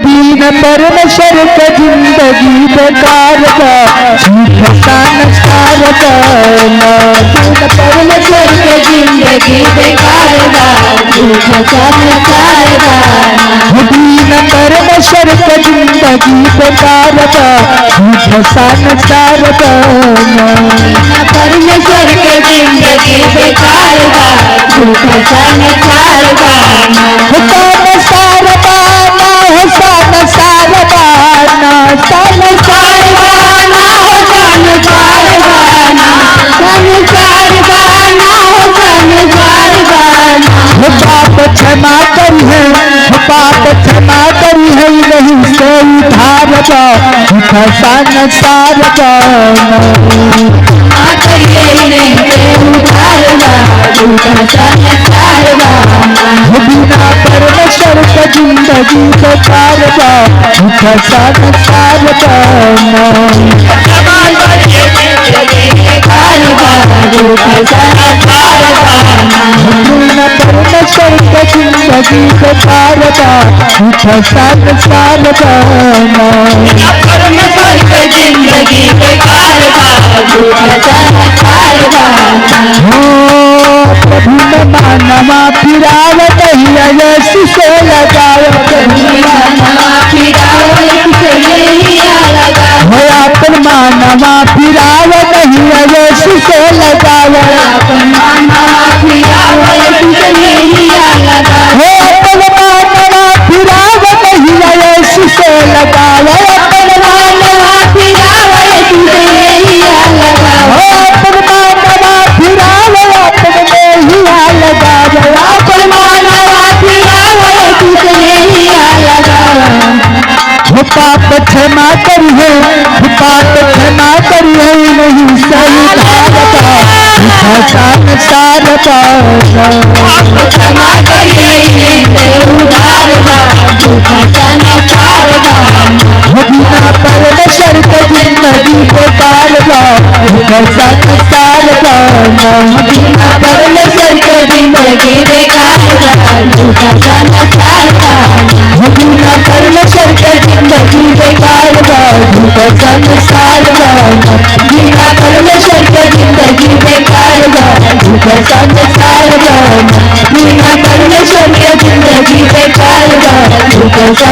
बिना परमेश्वर का जिंदगी बेकार बा, झूठा सा नकार बा। परमेश्वर के जिंदगी बेकार बा, झूठा सा नकार बा। बिना परमेश्वर का जिंदगी बेकार बा, झूठा सा नकार बा। परमेश्वर के जिंदगी बेकार बा, झूठा सा नकार बा। क्षमा करी है, पाप क्षमा करी है, नहीं से उधार बा, झूठा सा नकार बा। बिना परमेश्वर का जिंदगी बेकार बा, झूठा सा नकार बा। बिना परमेश्वर का जिंदगी बेकार बा, झूठा सा नकार बा। परमेश्वर के जिंदगी बेकार बा, झूठा सा नकार बा। प्रभु में मानवा फिरावत हिया यीशु से लगावत हिया, अपन मानवा फिरावत हिया यीशु से लगावत, अपन मानवा फिरावत हिया यीशु से लगावत, अपन मानवा फिरावत हिया लगावत, अपन मानवा फिरावत हिया लगावत, अपन मानवा फिरावत हिया लगावत। पाप क्षमा करी है, पाप क्षमा करी है, नहीं सही धारता, झूठा सा नकार बा। क्षमा करी है, उधार बा, झूठा सा नकार बा। बिना परमेश्वर का जिंदगी बेकार बा, झूठा सा नकार बा। बिना परमेश्वर के जिंदगी बेकार बा, झूठा सा नकार बा। बिना परमेश्वर का जिंदगी बेकार बा, झूठा सा नकार बा। बिना परमेश्वर के जिंदगी बेकार बा, झूठा सा नकार बा। बिना परमेश्वर के जिंदगी बेकार बा, झूठा सा